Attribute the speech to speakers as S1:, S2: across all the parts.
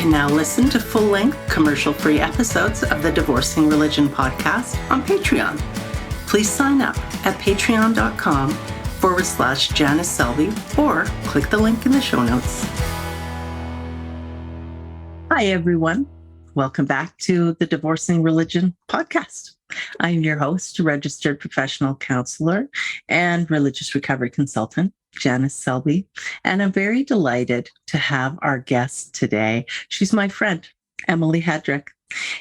S1: can now listen to full-length, commercial-free episodes of the Divorcing Religion podcast on Patreon. Please sign up at patreon.com/Janice Selby or click the link in the show notes. Hi, everyone. Welcome back to the Divorcing Religion podcast. I'm your host, registered professional counselor and religious recovery consultant, Janice Selby, and I'm very delighted to have our guest today. She's my friend, Emily Hedrick.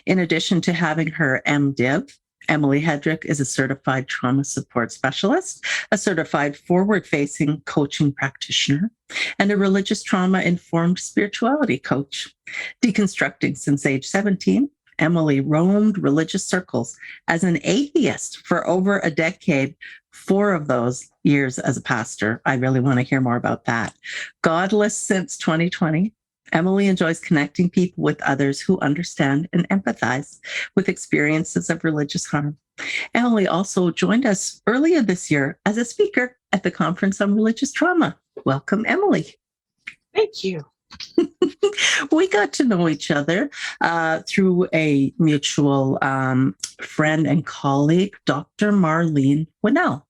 S1: In addition to having her M.Div, Emily Hedrick is a certified trauma support specialist, a certified forward-facing coaching practitioner, and a religious trauma-informed spirituality coach. Deconstructing since age 17, Emily roamed religious circles as an atheist for over a decade, 4 of those years as a pastor. I really want to hear more about that. Godless since 2020. Emily enjoys connecting people with others who understand and empathize with experiences of religious harm. Emily also joined us earlier this year as a speaker at the Conference on Religious Trauma. Welcome, Emily.
S2: Thank you.
S1: We got to know each other through a mutual friend and colleague, Dr. Marlene Winnell.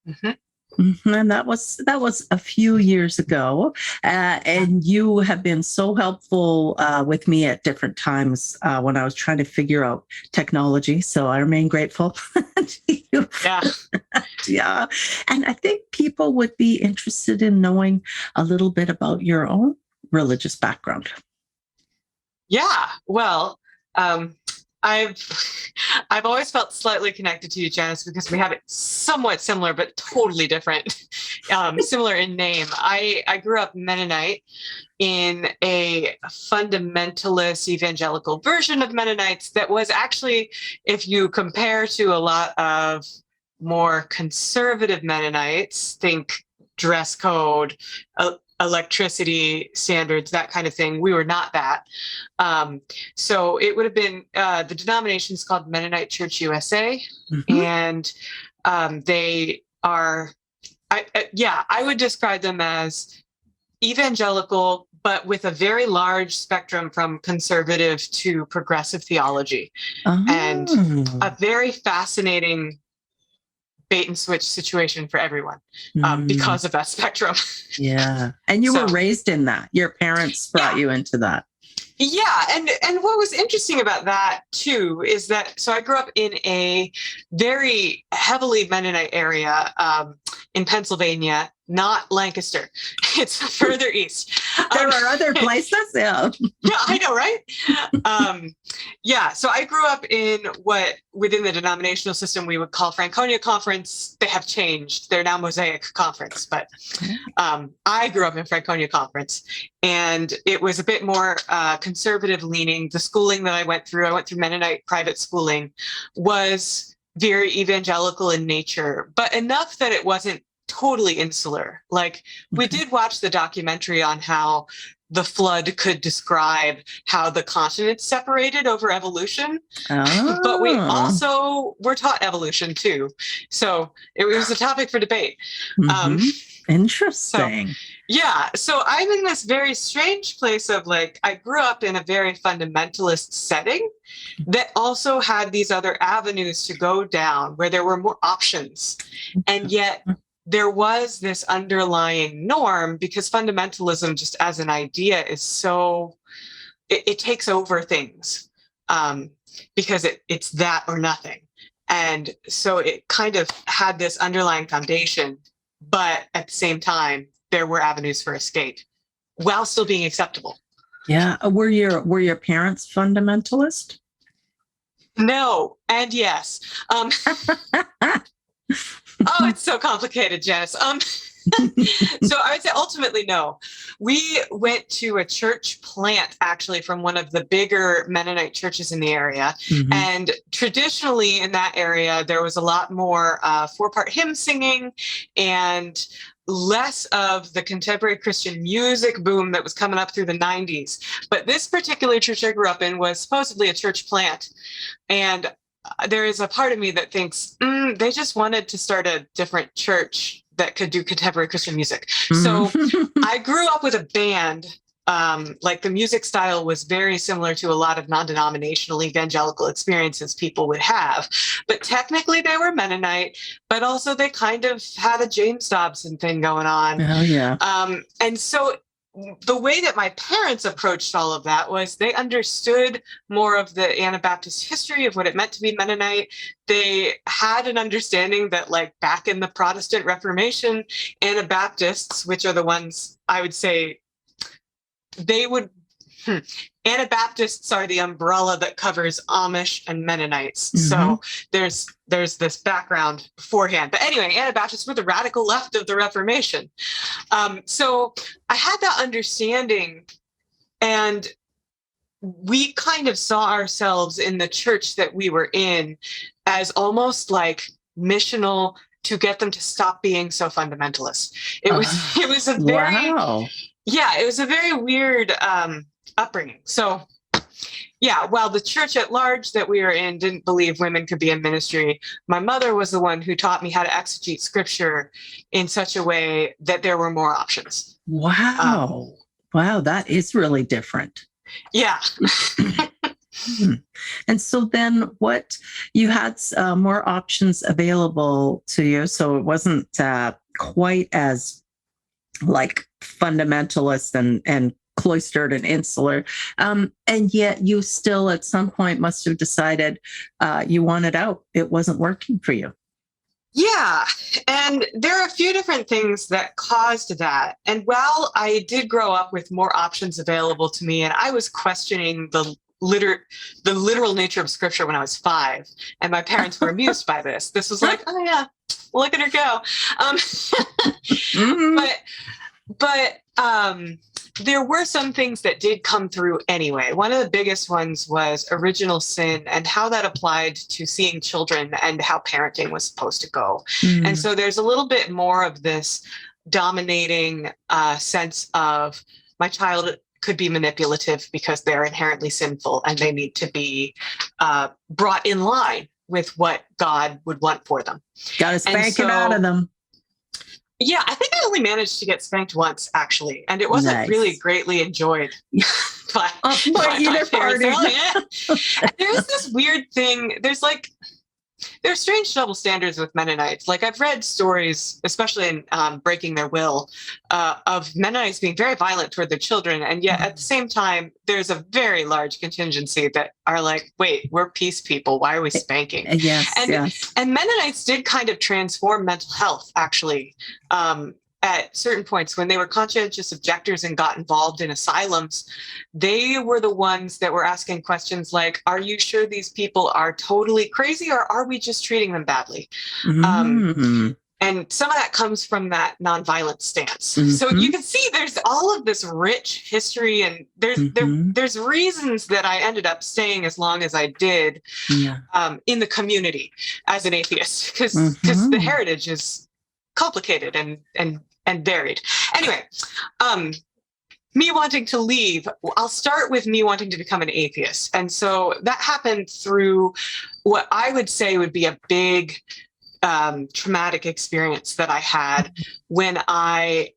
S1: Mm-hmm. And that was a few years ago. And you have been so helpful with me at different times when I was trying to figure out technology. So I remain grateful to you.
S2: Yeah.
S1: Yeah. And I think people would be interested in knowing a little bit about your own religious background.
S2: Yeah. Well, I've always felt slightly connected to you, Janice, because we have it somewhat similar, but totally different. Similar in name. I grew up Mennonite in a fundamentalist evangelical version of Mennonites that was actually, if you compare to a lot of more conservative Mennonites, think dress code, electricity standards, that kind of thing. We were not that. So it would have been, the denomination is called Mennonite Church USA. Mm-hmm. And they are, I would describe them as evangelical, but with a very large spectrum from conservative to progressive theology. Oh. And a very fascinating bait and switch situation for everyone because of that spectrum.
S1: Yeah. And you were raised in that. Your parents brought you into that.
S2: Yeah. And what was interesting about that too, is that, so I grew up in a very heavily Mennonite area in Pennsylvania, not Lancaster. It's further east.
S1: There are other places. Yeah.
S2: Yeah, I know, right? Yeah. So I grew up in what within the denominational system we would call Franconia Conference. They have changed. They're now Mosaic Conference, but I grew up in Franconia Conference, and it was a bit more conservative leaning. The schooling that I went through Mennonite private schooling, was very evangelical in nature, but enough that it wasn't totally insular. Like, we did watch the documentary on how the flood could describe how the continents separated over evolution. Oh. But we also were taught evolution too. So it was a topic for debate.
S1: Mm-hmm. Interesting.
S2: So I'm in this very strange place of, like, I grew up in a very fundamentalist setting that also had these other avenues to go down where there were more options. And yet there was this underlying norm, because fundamentalism just as an idea is so, it takes over things because it's that or nothing. And so it kind of had this underlying foundation, but at the same time, there were avenues for escape while still being acceptable.
S1: Yeah. Were your parents fundamentalist?
S2: No, and yes. Oh, it's so complicated, Janice. So I would say ultimately, no. We went to a church plant, actually, from one of the bigger Mennonite churches in the area. Mm-hmm. And traditionally in that area, there was a lot more 4-part hymn singing and less of the contemporary Christian music boom that was coming up through the 90s. But this particular church I grew up in was supposedly a church plant. And there is a part of me that thinks they just wanted to start a different church that could do contemporary Christian music. So I grew up with a band Like the music style was very similar to a lot of non-denominational evangelical experiences people would have. But technically they were Mennonite, but also they kind of had a James Dobson thing going on.
S1: Oh, yeah.
S2: And so the way that my parents approached all of that was they understood more of the Anabaptist history of what it meant to be Mennonite. They had an understanding that, like, back in the Protestant Reformation, Anabaptists, which are the ones I would say they would, Anabaptists are the umbrella that covers Amish and Mennonites. So there's this background beforehand. But anyway, Anabaptists were the radical left of the Reformation. So I had that understanding, and we kind of saw ourselves in the church that we were in as almost like missional to get them to stop being so fundamentalist. It was a very, it was a very weird upbringing. So yeah, while the church at large that we were in didn't believe women could be in ministry, my mother was the one who taught me how to exegete scripture in such a way that there were more options.
S1: Wow. Wow, that is really different.
S2: Yeah.
S1: And so then what, you had more options available to you, so it wasn't quite as like fundamentalist and cloistered and insular. And yet you still at some point must have decided you wanted out. It wasn't working for you.
S2: Yeah. And there are a few different things that caused that. And while I did grow up with more options available to me, and I was questioning the literal nature of scripture when I was 5, and my parents were amused by this. This was like, oh yeah, look at her go. But there were some things that did come through anyway. One of the biggest ones was original sin and how that applied to seeing children and how parenting was supposed to go. And so there's a little bit more of this dominating sense of my child could be manipulative because they're inherently sinful and they need to be brought in line with what God would want for them.
S1: Got to spank it out of them.
S2: Yeah, I think I only managed to get spanked once, actually, and it wasn't really greatly enjoyed by either party. There's this weird thing. There's strange double standards with Mennonites. Like, I've read stories, especially in Breaking Their Will, of Mennonites being very violent toward their children. And yet at the same time, there's a very large contingency that are like, wait, we're peace people. Why are we spanking? And Mennonites did kind of transform mental health, actually. At certain points, when they were conscientious objectors and got involved in asylums, they were the ones that were asking questions like, are you sure these people are totally crazy, or are we just treating them badly? And some of that comes from that nonviolent stance. So you can see there's all of this rich history, and there's reasons that I ended up staying as long as I did in the community as an atheist, because the heritage is complicated and varied. Anyway, me wanting to leave, I'll start with me wanting to become an atheist. And so that happened through what I would say would be a big traumatic experience that I had when I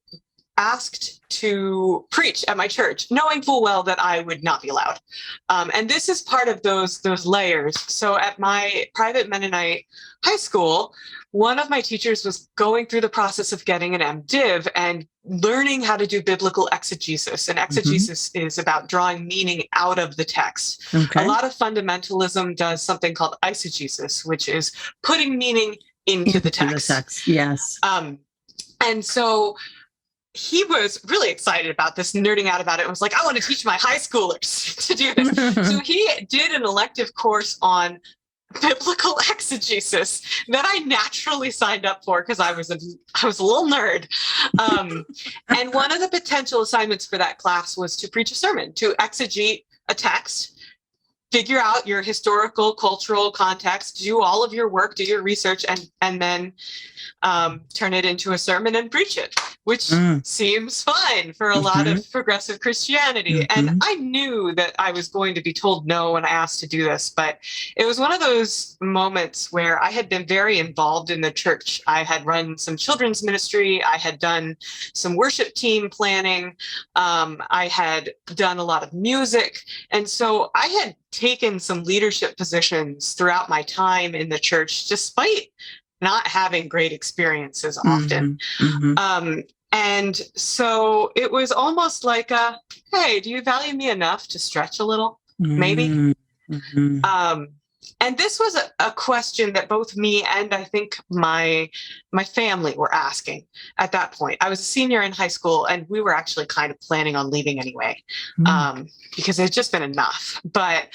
S2: asked to preach at my church, knowing full well that I would not be allowed. And this is part of those layers. So at my private Mennonite high school, one of my teachers was going through the process of getting an M.Div and learning how to do biblical exegesis. And exegesis is about drawing meaning out of the text. A lot of fundamentalism does something called eisegesis, which is putting meaning into the text.
S1: Yes.
S2: And so he was really excited about this, nerding out about it, and was like, I want to teach my high schoolers to do this. So he did an elective course on biblical exegesis that I naturally signed up for because I was a little nerd. And one of the potential assignments for that class was to preach a sermon, to exegete a text, figure out your historical, cultural context, do all of your work, do your research, and then turn it into a sermon and preach it. which seems fine for a lot of progressive Christianity. And I knew that I was going to be told no when I asked to do this, but it was one of those moments where I had been very involved in the church. I had run some children's ministry. I had done some worship team planning. I had done a lot of music. And so I had taken some leadership positions throughout my time in the church, despite not having great experiences often. And so it was almost like hey, do you value me enough to stretch a little? Maybe. And this was a question that both me and I think my family were asking at that point. I was a senior in high school, and we were actually kind of planning on leaving anyway, because it had just been enough. But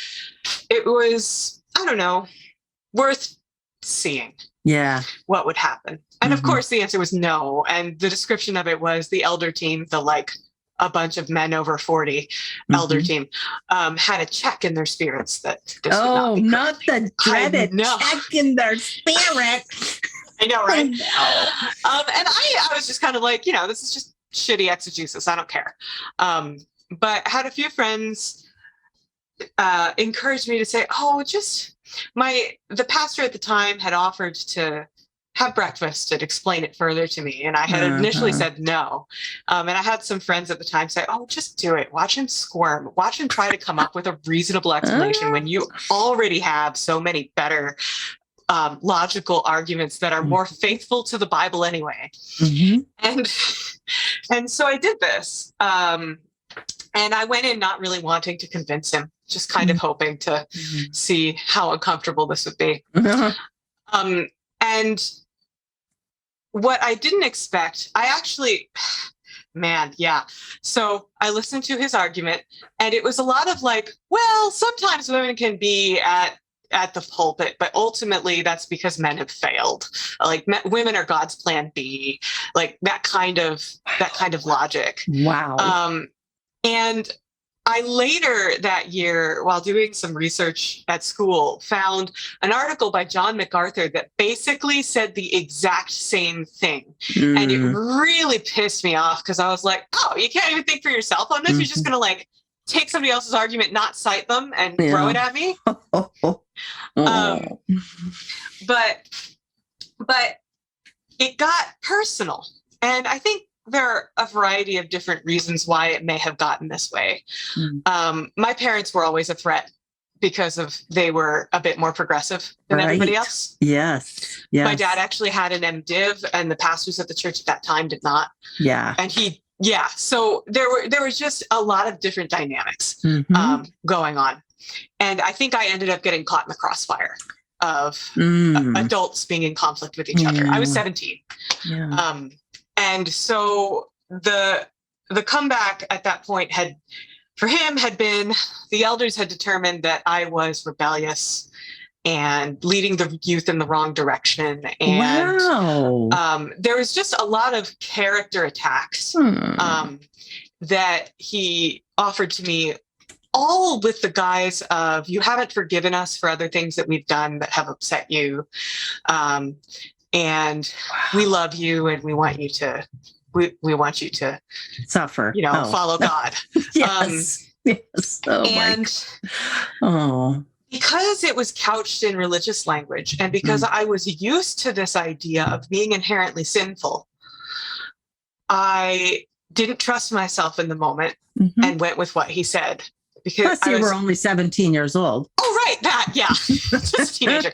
S2: it was, I don't know, worth seeing what would happen. And of course, the answer was no. And the description of it was the elder team, a bunch of men over 40 elder team, had a check in their spirits that this would
S1: not the dreaded check in their spirits.
S2: I know, right? And I was just kind of like, this is just shitty exegesis. I don't care. But I had a few friends encouraged me to say, the pastor at the time had offered to have breakfast and explain it further to me. And I had initially said no. And I had some friends at the time say, just do it. Watch him squirm. Watch him try to come up with a reasonable explanation when you already have so many better logical arguments that are more faithful to the Bible anyway. And so I did this. And I went in not really wanting to convince him, just kind of hoping to see how uncomfortable this would be. And what I didn't expect, So I listened to his argument, and it was a lot of sometimes women can be at the pulpit, but ultimately that's because men have failed. Women are God's plan B, that kind of logic.
S1: Wow.
S2: And I later that year, while doing some research at school, found an article by John MacArthur that basically said the exact same thing. And it really pissed me off, because I was like, you can't even think for yourself on this. You're just going to take somebody else's argument, not cite them, and throw it at me. But it got personal. And I think there are a variety of different reasons why it may have gotten this way. My parents were always a threat because they were a bit more progressive than everybody else.
S1: Yes.
S2: My dad actually had an M.Div, and the pastors at the church at that time did not. And so there were just a lot of different dynamics going on. And I think I ended up getting caught in the crossfire of adults being in conflict with each other. I was 17. And so the comeback at that point had been, the elders had determined that I was rebellious and leading the youth in the wrong direction. And there was just a lot of character attacks that he offered to me, all with the guise of, you haven't forgiven us for other things that we've done that have upset you. And we love you, and we want you to
S1: suffer,
S2: follow God.
S1: Yes.
S2: Because it was couched in religious language, and because I was used to this idea of being inherently sinful, I didn't trust myself in the moment and went with what he said. Because
S1: plus, you were only 17 years old.
S2: Oh, right. Just a teenager.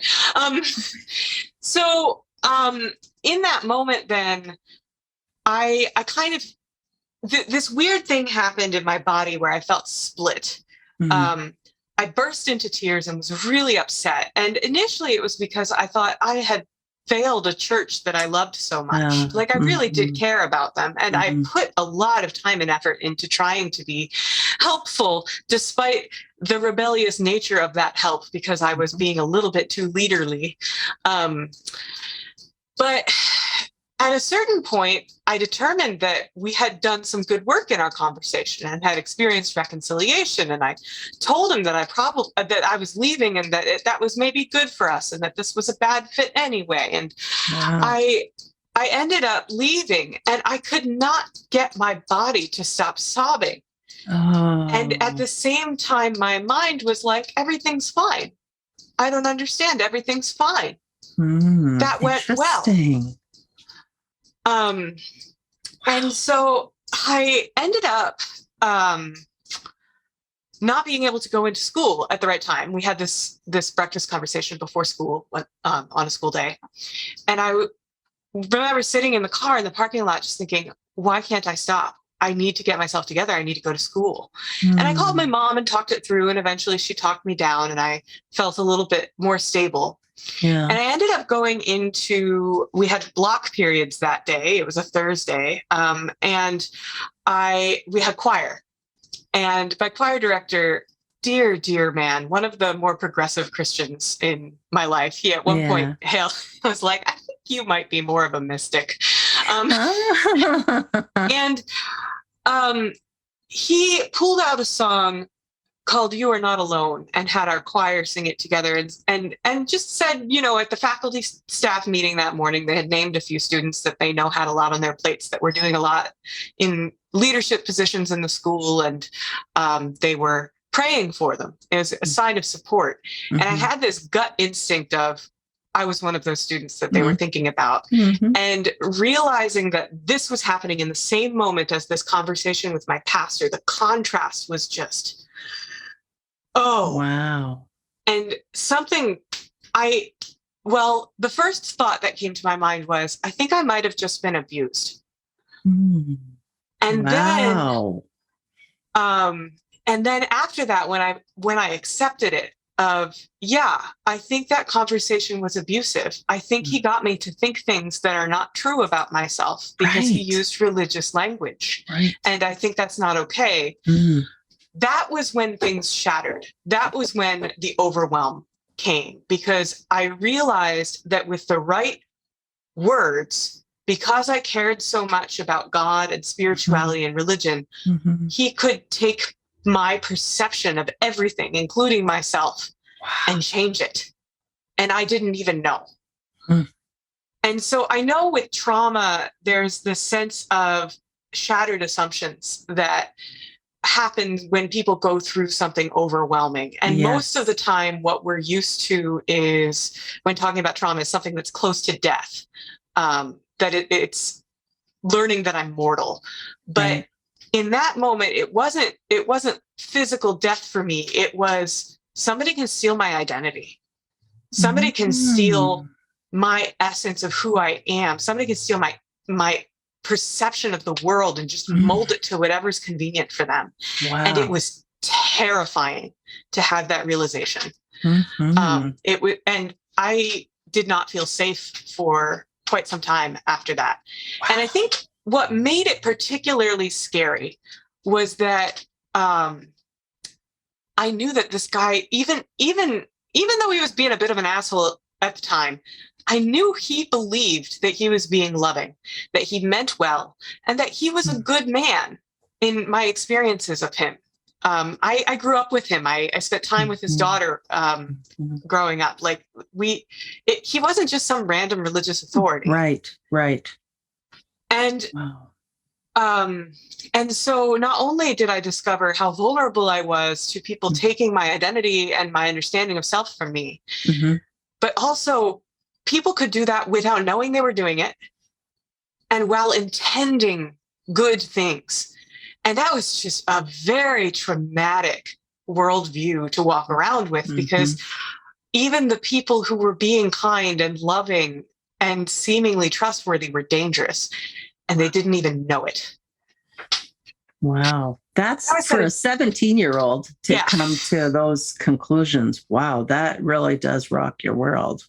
S2: So in that moment, then I kind of, this weird thing happened in my body where I felt split. I burst into tears and was really upset. And initially it was because I thought I had failed a church that I loved so much. I really did care about them. And I put a lot of time and effort into trying to be helpful, despite the rebellious nature of that help, because I was being a little bit too leaderly. But at a certain point, I determined that we had done some good work in our conversation and had experienced reconciliation. And I told him that I was leaving, and that that was maybe good for us, and that this was a bad fit anyway. And I ended up leaving, and I could not get my body to stop sobbing.
S1: Oh.
S2: And at the same time, my mind was like, everything's fine. I don't understand. Everything's fine. That went well. And so I ended up not being able to go into school at the right time. We had this breakfast conversation before school on a school day. And I remember sitting in the car in the parking lot just thinking, why can't I stop? I need to get myself together. I need to go to school. And I called my mom and talked it through. And eventually she talked me down and I felt a little bit more stable.
S1: Yeah.
S2: And I ended up going into, we had block periods that day. It was a Thursday. And we had choir. And my choir director, dear man, one of the more progressive Christians in my life, he at one point was like, I think you might be more of a mystic. And he pulled out a song called You Are Not Alone and had our choir sing it together and just said, you know, at the faculty staff meeting that morning, they had named a few students that they know had a lot on their plates that were doing a lot in leadership positions in the school, and they were praying for them as a sign of support. And I had this gut instinct of, I was one of those students that they were thinking about, and realizing that this was happening in the same moment as this conversation with my pastor. The contrast was just, oh,
S1: wow.
S2: And the first thought that came to my mind was, I think I might have just been abused. And then after that, when I accepted it, I think that conversation was abusive. I think he got me to think things that are not true about myself because he used religious language. And I think that's not okay. That was when things shattered. That was when the overwhelm came, because I realized that with the right words, because I cared so much about God and spirituality and religion, he could take my perception of everything, including myself, and change it. And I didn't even know. And so I know with trauma, there's this sense of shattered assumptions that happen when people go through something overwhelming. And most of the time, what we're used to is, when talking about trauma, is something that's close to death, that it's learning that I'm mortal. But in that moment, it wasn't physical death for me. It was, somebody can steal my identity. Somebody can steal my essence of who I am. Somebody can steal my perception of the world and just mold it to whatever's convenient for them. And it was terrifying to have that realization. And I did not feel safe for quite some time after that. And I think what made it particularly scary was that I knew that this guy, even though he was being a bit of an asshole at the time, I knew he believed that he was being loving, that he meant well, and that he was a good man in my experiences of him. I grew up with him. I spent time with his daughter growing up. Like he wasn't just some random religious authority.
S1: Right.
S2: And and so not only did I discover how vulnerable I was to people taking my identity and my understanding of self from me, but also people could do that without knowing they were doing it and while intending good things. And that was just a very traumatic worldview to walk around with, because even the people who were being kind and loving and seemingly trustworthy were dangerous, and they didn't even know it.
S1: Wow. That's for a 17-year-old to come to those conclusions. Wow, that really does rock your world.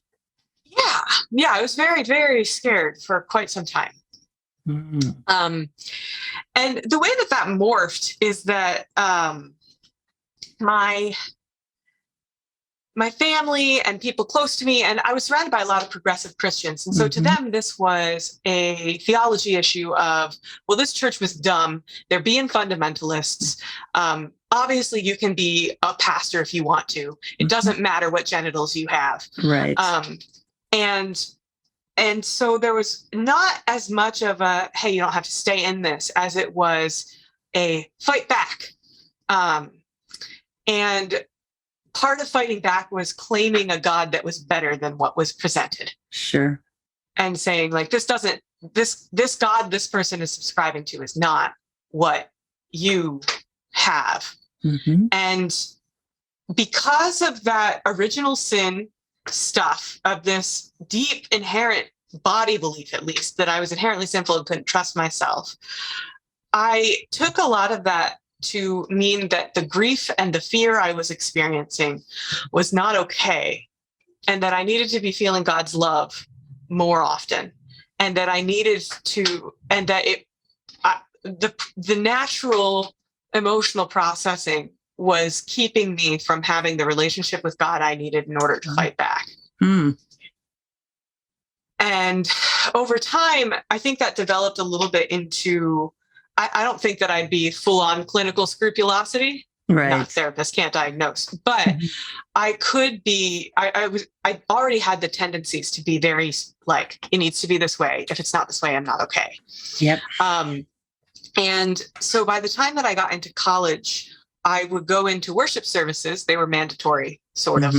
S1: Yeah,
S2: I was very, very scared for quite some time. And the way that morphed is that my family and people close to me, and I was surrounded by a lot of progressive Christians. And so to them, this was a theology issue of, well, this church was dumb. They're being fundamentalists. Obviously, you can be a pastor if you want to. It doesn't matter what genitals you have.
S1: Right.
S2: And And so there was not as much of a, hey, you don't have to stay in this, as it was a fight back. And part of fighting back was claiming a God that was better than what was presented.
S1: Sure.
S2: And saying, like, this God this person is subscribing to is not what you have.
S1: Mm-hmm.
S2: And because of that original sin stuff, of this deep inherent body belief, at least, that I was inherently sinful and couldn't trust myself, I took a lot of that to mean that the grief and the fear I was experiencing was not okay, and that I needed to be feeling God's love more often, and that I needed to, and that the natural emotional processing was keeping me from having the relationship with God I needed in order to fight back.
S1: Mm.
S2: And over time, I think that developed a little bit into, I don't think that I'd be full on clinical scrupulosity.
S1: Right.
S2: Not a therapist, can't diagnose, but I could be, I already had the tendencies to be very like, it needs to be this way. If it's not this way, I'm not okay.
S1: Yep.
S2: And so by the time that I got into college, I would go into worship services. They were mandatory, sort of.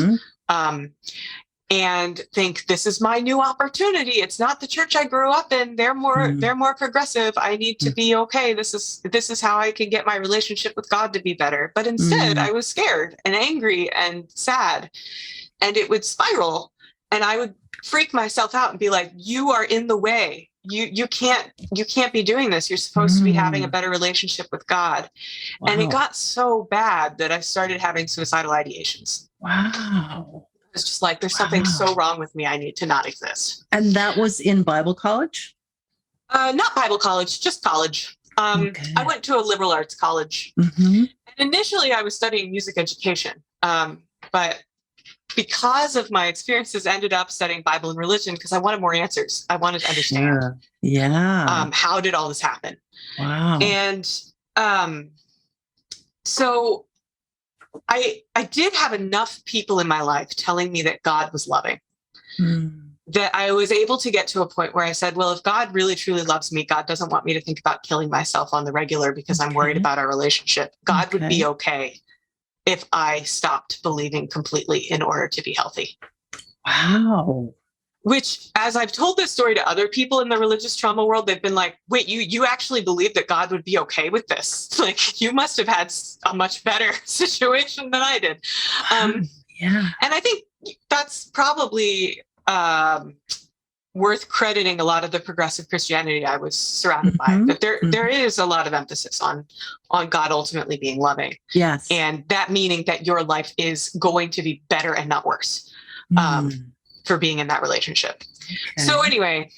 S2: And think, this is my new opportunity. It's not the church I grew up in. They're more progressive. I need to be okay. This is how I can get my relationship with God to be better. But instead, I was scared and angry and sad, and it would spiral. And I would freak myself out and be like, you are in the way. You can't be doing this. You're supposed to be having a better relationship with God.
S1: Wow.
S2: And it got so bad that I started having suicidal ideations.
S1: Wow.
S2: It's just like, there's something so wrong with me. I need to not exist.
S1: And that was in Bible college?
S2: Not Bible college, just college.
S1: Okay.
S2: I went to a liberal arts college. And initially I was studying music education. But because of my experiences, ended up studying Bible and religion because I wanted more answers. I wanted to understand.
S1: Sure. Yeah.
S2: How did all this happen?
S1: Wow.
S2: And so I did have enough people in my life telling me that God was loving, that I was able to get to a point where I said, well, if God really truly loves me, God doesn't want me to think about killing myself on the regular because I'm worried about our relationship. God would be okay if I stopped believing completely in order to be healthy.
S1: Wow.
S2: Which, as I've told this story to other people in the religious trauma world, they've been like, wait, you actually believe that God would be okay with this? Like, you must have had a much better situation than I did.
S1: Yeah.
S2: And I think that's probably worth crediting a lot of the progressive Christianity I was surrounded by. That there is a lot of emphasis on God ultimately being loving.
S1: Yes.
S2: And that meaning that your life is going to be better and not worse. For being in that relationship. Okay. So anyway,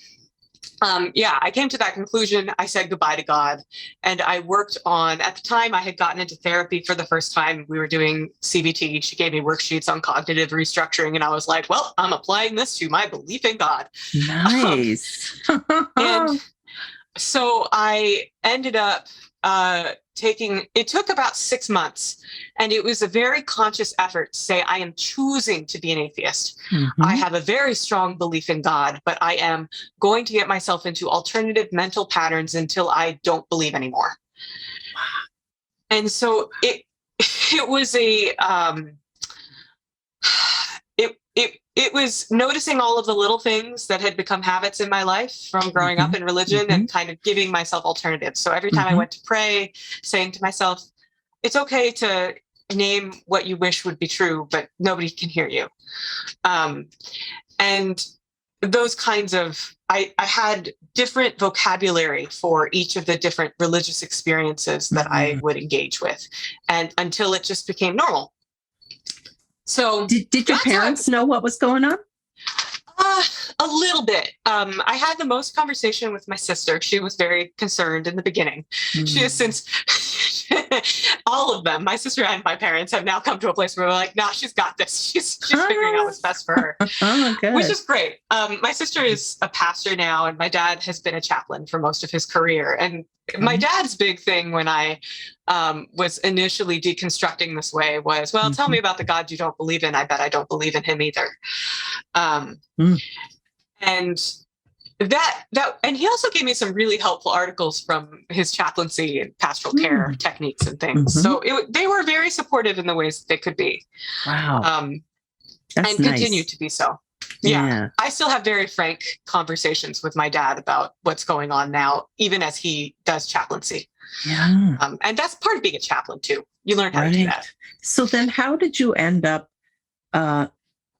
S2: I came to that conclusion. I said goodbye to God, and I worked on, at the time I had gotten into therapy for the first time. We were doing CBT. She gave me worksheets on cognitive restructuring, and I was like, well, I'm applying this to my belief in God.
S1: Nice.
S2: And so I ended up it took about 6 months, and it was a very conscious effort to say, I am choosing to be an atheist. I have a very strong belief in God, but I am going to get myself into alternative mental patterns until I don't believe anymore. And so it was it was noticing all of the little things that had become habits in my life from growing up in religion and kind of giving myself alternatives. So every time I went to pray, saying to myself, it's okay to name what you wish would be true, but nobody can hear you. And those kinds of, I had different vocabulary for each of the different religious experiences that I would engage with, and until it just became normal. So
S1: did your parents know what was going on?
S2: A little bit. I had the most conversation with my sister. She was very concerned in the beginning. She has since, all of them, my sister and my parents, have now come to a place where we're like, nah, she's got this. She's figuring out what's best for her, which is great. My sister is a pastor now, and my dad has been a chaplain for most of his career. And my dad's big thing when I was initially deconstructing this way was, well, tell me about the God you don't believe in. I bet I don't believe in him either. And and he also gave me some really helpful articles from his chaplaincy and pastoral care techniques and things. So they were very supportive in the ways that they could be.
S1: Wow.
S2: And continue to be so. Yeah. I still have very frank conversations with my dad about what's going on now, even as he does chaplaincy.
S1: Yeah.
S2: And that's part of being a chaplain too. You learn how to do that.
S1: So then how did you end up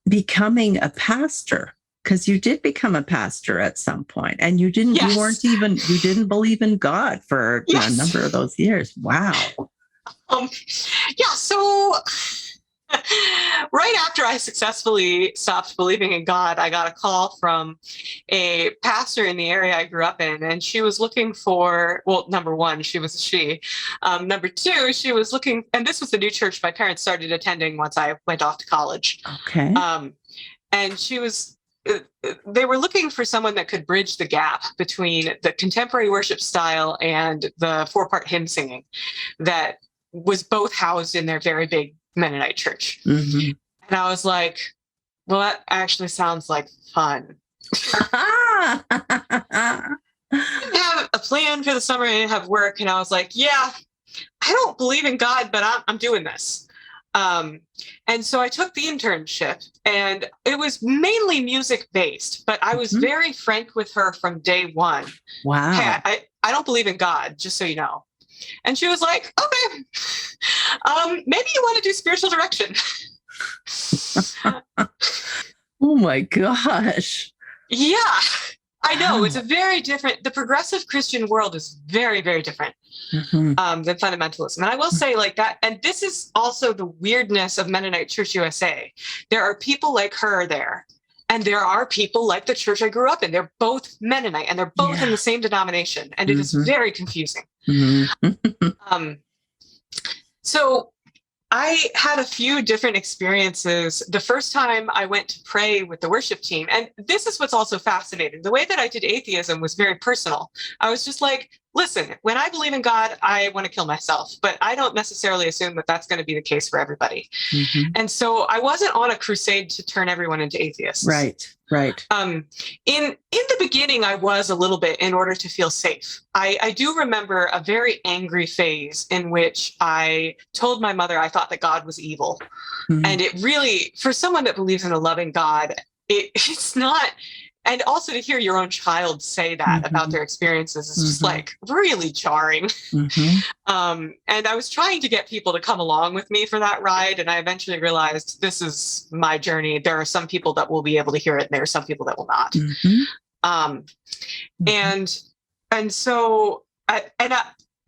S1: becoming a pastor? Because you did become a pastor at some point, and you didn't believe in God for a number of those years. Wow.
S2: So right after I successfully stopped believing in God, I got a call from a pastor in the area I grew up in, and she was looking for, well, number one, she was a she. Number two, she was looking, and this was the new church my parents started attending once I went off to college.
S1: Okay.
S2: And they were looking for someone that could bridge the gap between the contemporary worship style and the 4-part hymn singing that was both housed in their very big Mennonite church. And I was like, well, that actually sounds like fun. I didn't have a plan for the summer. I didn't have work. And I was like, yeah, I don't believe in God, but I'm doing this. And so I took the internship, and it was mainly music based, but I was very frank with her from day one.
S1: Wow.
S2: Hey, I don't believe in God, just so you know. And she was like, okay, maybe you want to do spiritual direction.
S1: Oh my gosh.
S2: Yeah, I know. It's a very different, the progressive Christian world is very, very different than fundamentalism. And I will say like that, and this is also the weirdness of Mennonite Church USA. There are people like her there, and there are people like the church I grew up in. They're both Mennonite, and they're both in the same denomination, and it is very confusing. So I had a few different experiences. The first time I went to pray with the worship team, and this is what's also fascinating. The way that I did atheism was very personal. I was just like, listen, when I believe in God, I want to kill myself, but I don't necessarily assume that that's going to be the case for everybody. And so I wasn't on a crusade to turn everyone into atheists.
S1: Right.
S2: In the beginning, I was a little bit in order to feel safe. I do remember a very angry phase in which I told my mother I thought that God was evil. And it really, for someone that believes in a loving God, it's not. And also to hear your own child say that about their experiences is just like really jarring. And I was trying to get people to come along with me for that ride. And I eventually realized this is my journey. There are some people that will be able to hear it, and there are some people that will not.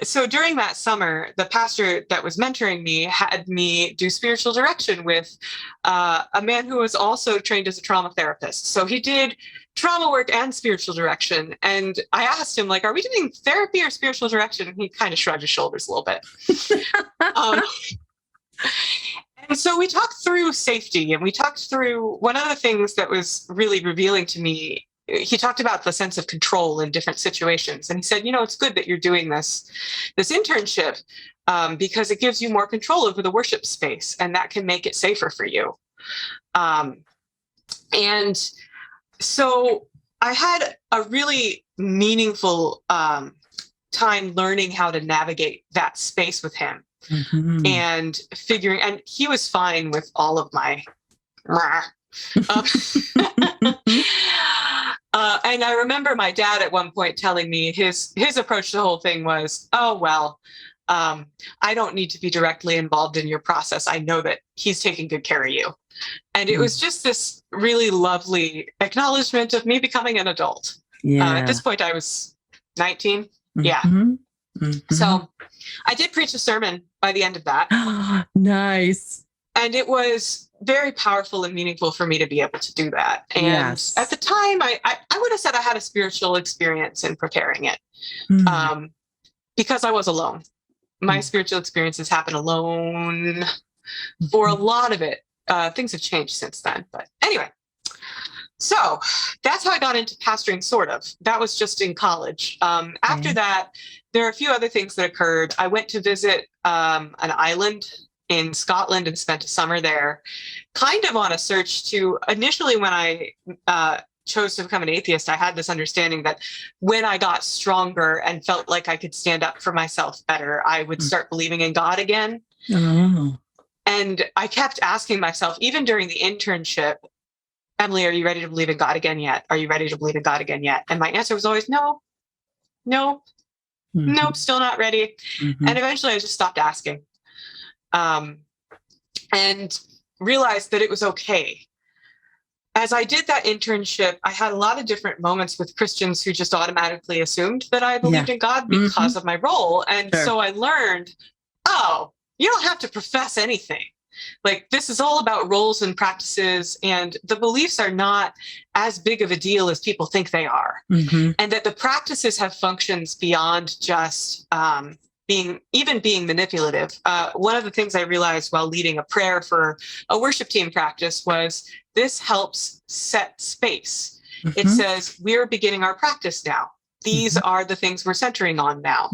S2: So during that summer, the pastor that was mentoring me had me do spiritual direction with a man who was also trained as a trauma therapist. So he did trauma work and spiritual direction. And I asked him, like, are we doing therapy or spiritual direction? And he kind of shrugged his shoulders a little bit. And so we talked through safety, and we talked through one of the things that was really revealing to me. He talked about the sense of control in different situations. And he said, it's good that you're doing this internship because it gives you more control over the worship space, and that can make it safer for you. And so I had a really meaningful time learning how to navigate that space with him and figuring, and he was fine with all of my and I remember my dad at one point telling me his approach to the whole thing was, oh, well, I don't need to be directly involved in your process. I know that he's taking good care of you. And it was just this really lovely acknowledgement of me becoming an adult. At this point, I was 19. So I did preach a sermon by the end of that.
S1: Nice.
S2: And it was very powerful and meaningful for me to be able to do that. And at the time, I would have said I had a spiritual experience in preparing it because I was alone. My spiritual experiences happen alone for a lot of it. Things have changed since then. But anyway, so that's how I got into pastoring, sort of. That was just in college. After that, there are a few other things that occurred. I went to visit an island in Scotland and spent a summer there, kind of on a search to, initially when I chose to become an atheist, I had this understanding that when I got stronger and felt like I could stand up for myself better, I would start believing in God again.
S1: Oh.
S2: And I kept asking myself, even during the internship, Emily, are you ready to believe in God again yet? Are you ready to believe in God again yet? And my answer was always no, nope, still not ready. And eventually I just stopped asking, and realized that it was okay. As I did that internship, I had a lot of different moments with Christians who just automatically assumed that I believed in God because of my role. And so I learned, oh, you don't have to profess anything. Like, this is all about roles and practices, and the beliefs are not as big of a deal as people think they are. And that the practices have functions beyond just being manipulative. One of the things I realized while leading a prayer for a worship team practice was this helps set space. It says, we're beginning our practice now. These are the things we're centering on now.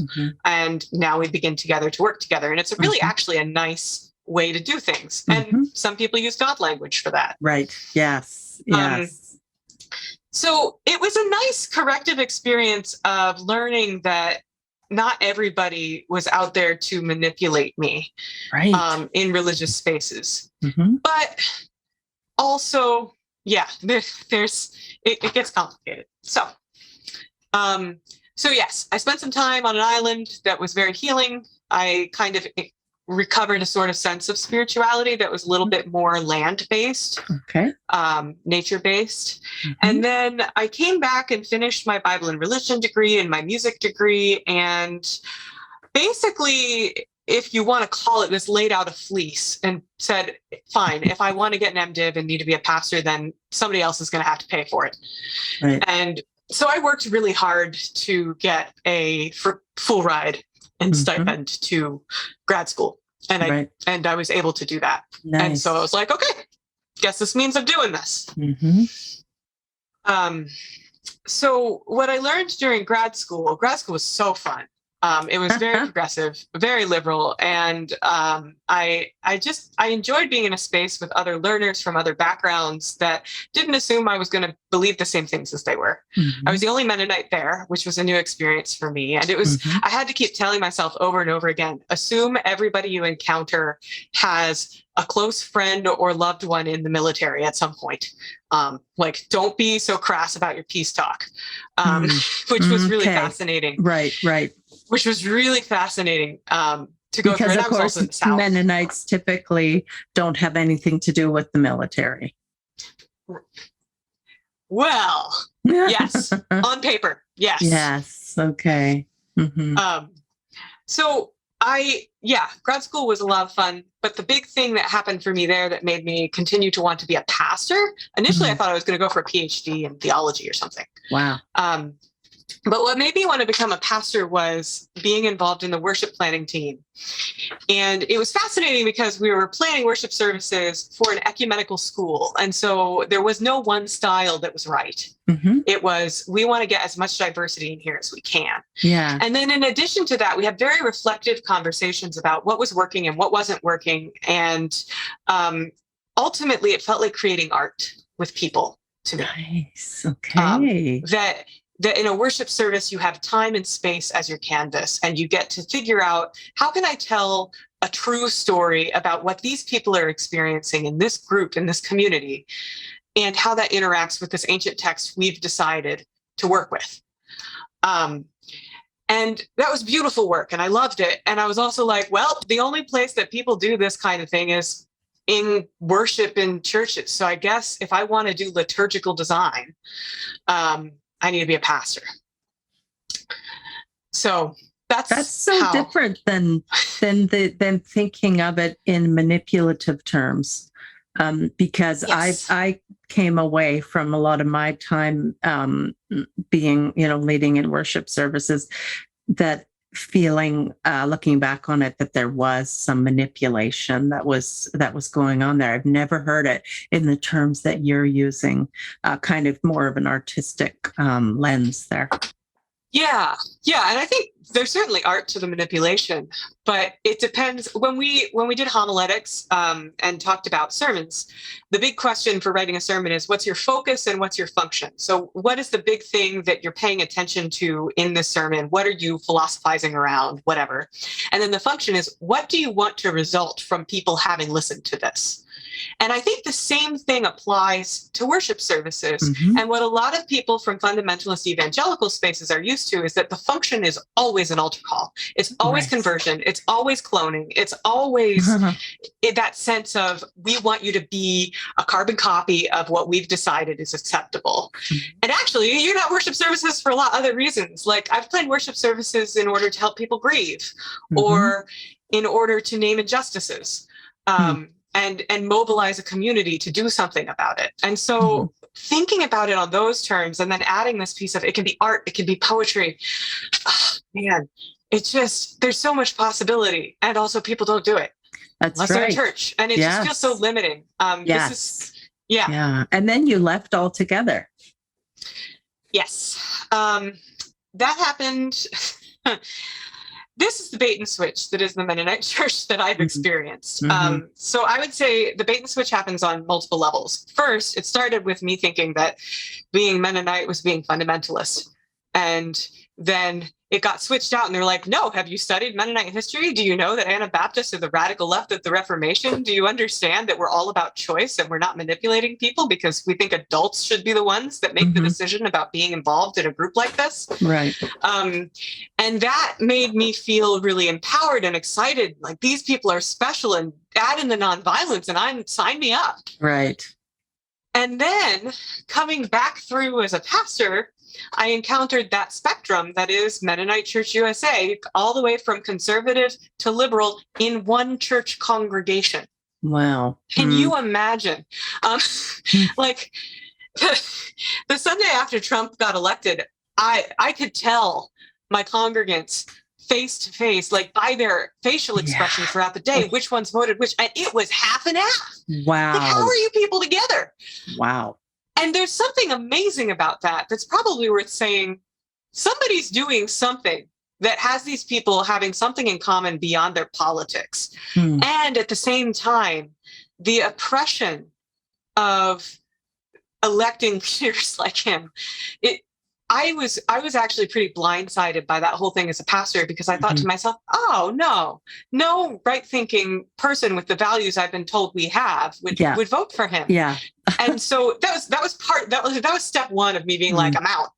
S2: And now we begin together to work together. And it's really actually a nice way to do things. And some people use God language for that.
S1: Right. Yes. Yes.
S2: So it was a nice corrective experience of learning that not everybody was out there to manipulate me in religious spaces. But also, yeah, it gets complicated. So yes, I spent some time on an island that was very healing. I kind of recovered a sort of sense of spirituality that was a little bit more land-based, nature-based. And then I came back and finished my Bible and religion degree and my music degree. And basically, if you want to call it this, laid out a fleece and said, fine, if I want to get an M.Div and need to be a pastor, then somebody else is going to have to pay for it. And so I worked really hard to get a full ride and stipend to grad school. And I was able to do that. And so I was like, okay, guess this means I'm doing this. So what I learned during grad school was so fun. It was very progressive, very liberal. And I enjoyed being in a space with other learners from other backgrounds that didn't assume I was going to believe the same things as they were. I was the only Mennonite there, which was a new experience for me. And it was, I had to keep telling myself over and over again, assume everybody you encounter has a close friend or loved one in the military at some point. Like, don't be so crass about your peace talk, which was really fascinating.
S1: Right.
S2: Which was really fascinating to go through.
S1: Because, of course, Mennonites typically don't have anything to do with the military.
S2: Well, yes, on paper, yes.
S1: Yes, okay.
S2: So grad school was a lot of fun. But the big thing that happened for me there that made me continue to want to be a pastor, initially I thought I was going to go for a PhD in theology or something.
S1: Wow.
S2: But what made me want to become a pastor was being involved in the worship planning team. And it was fascinating because we were planning worship services for an ecumenical school. And so there was no one style that was right. It was, we want to get as much diversity in here as we can.
S1: Yeah.
S2: And then in addition to that, we had very reflective conversations about what was working and what wasn't working. And ultimately, it felt like creating art with people to me.
S1: Nice. Okay.
S2: That in a worship service, you have time and space as your canvas, and you get to figure out, how can I tell a true story about what these people are experiencing in this group, in this community, and how that interacts with this ancient text we've decided to work with. And that was beautiful work, and I loved it. And I was also like, well, the only place that people do this kind of thing is in worship in churches. So I guess if I want to do liturgical design, I need to be a pastor. So that's
S1: so different than thinking of it in manipulative terms. Because I came away from a lot of my time being, leading in worship services, that feeling, looking back on it, that there was some manipulation that was going on there. I've never heard it in the terms that you're using, kind of more of an artistic lens there.
S2: Yeah, yeah, and I think there's certainly art to the manipulation, but it depends. When we did homiletics and talked about sermons, the big question for writing a sermon is what's your focus and what's your function. So, what is the big thing that you're paying attention to in this sermon? What are you philosophizing around? Whatever, and then the function is what do you want to result from people having listened to this? And I think the same thing applies to worship services.
S1: Mhm.
S2: And what a lot of people from fundamentalist evangelical spaces are used to is that the function is always an altar call. It's always
S1: Right.
S2: conversion. It's always cloning. It's always in that sense of we want you to be a carbon copy of what we've decided is acceptable. And actually, you're not worship services for a lot of other reasons. Like I've played worship services in order to help people grieve or in order to name injustices. And mobilize a community to do something about it. And so thinking about it on those terms and then adding this piece of it can be art, it can be poetry. Oh, man, it's just, there's so much possibility. And also people don't do it.
S1: That's
S2: Unless they're
S1: right.
S2: in church. And it just feels so limiting.
S1: Yes.
S2: Yeah.
S1: And then you left altogether.
S2: Yes. That happened. This is the bait and switch that is the Mennonite church that I've experienced. So I would say the bait and switch happens on multiple levels. First, it started with me thinking that being Mennonite was being fundamentalist. And then it got switched out and they're like, no, have you studied Mennonite history? Do you know that Anabaptists are the radical left of the Reformation? Do you understand that we're all about choice and we're not manipulating people because we think adults should be the ones that make the decision about being involved in a group like this?
S1: Right.
S2: And that made me feel really empowered and excited. Like these people are special and add in the nonviolence and sign me up.
S1: Right.
S2: And then coming back through as a pastor, I encountered that spectrum that is Mennonite Church USA, all the way from conservative to liberal in one church congregation.
S1: Wow.
S2: Can you imagine? Like the Sunday after Trump got elected, I could tell my congregants face to face, like by their facial expression throughout the day, which ones voted which, and it was half and half.
S1: Wow.
S2: Like, how are you people together?
S1: Wow.
S2: And there's something amazing about that that's probably worth saying. Somebody's doing something that has these people having something in common beyond their politics. And at the same time, the oppression of electing leaders like him, I was actually pretty blindsided by that whole thing as a pastor, because I thought to myself, oh, no right-thinking person with the values I've been told we have would vote for him.
S1: Yeah.
S2: And so that was step one of me being like, I'm out.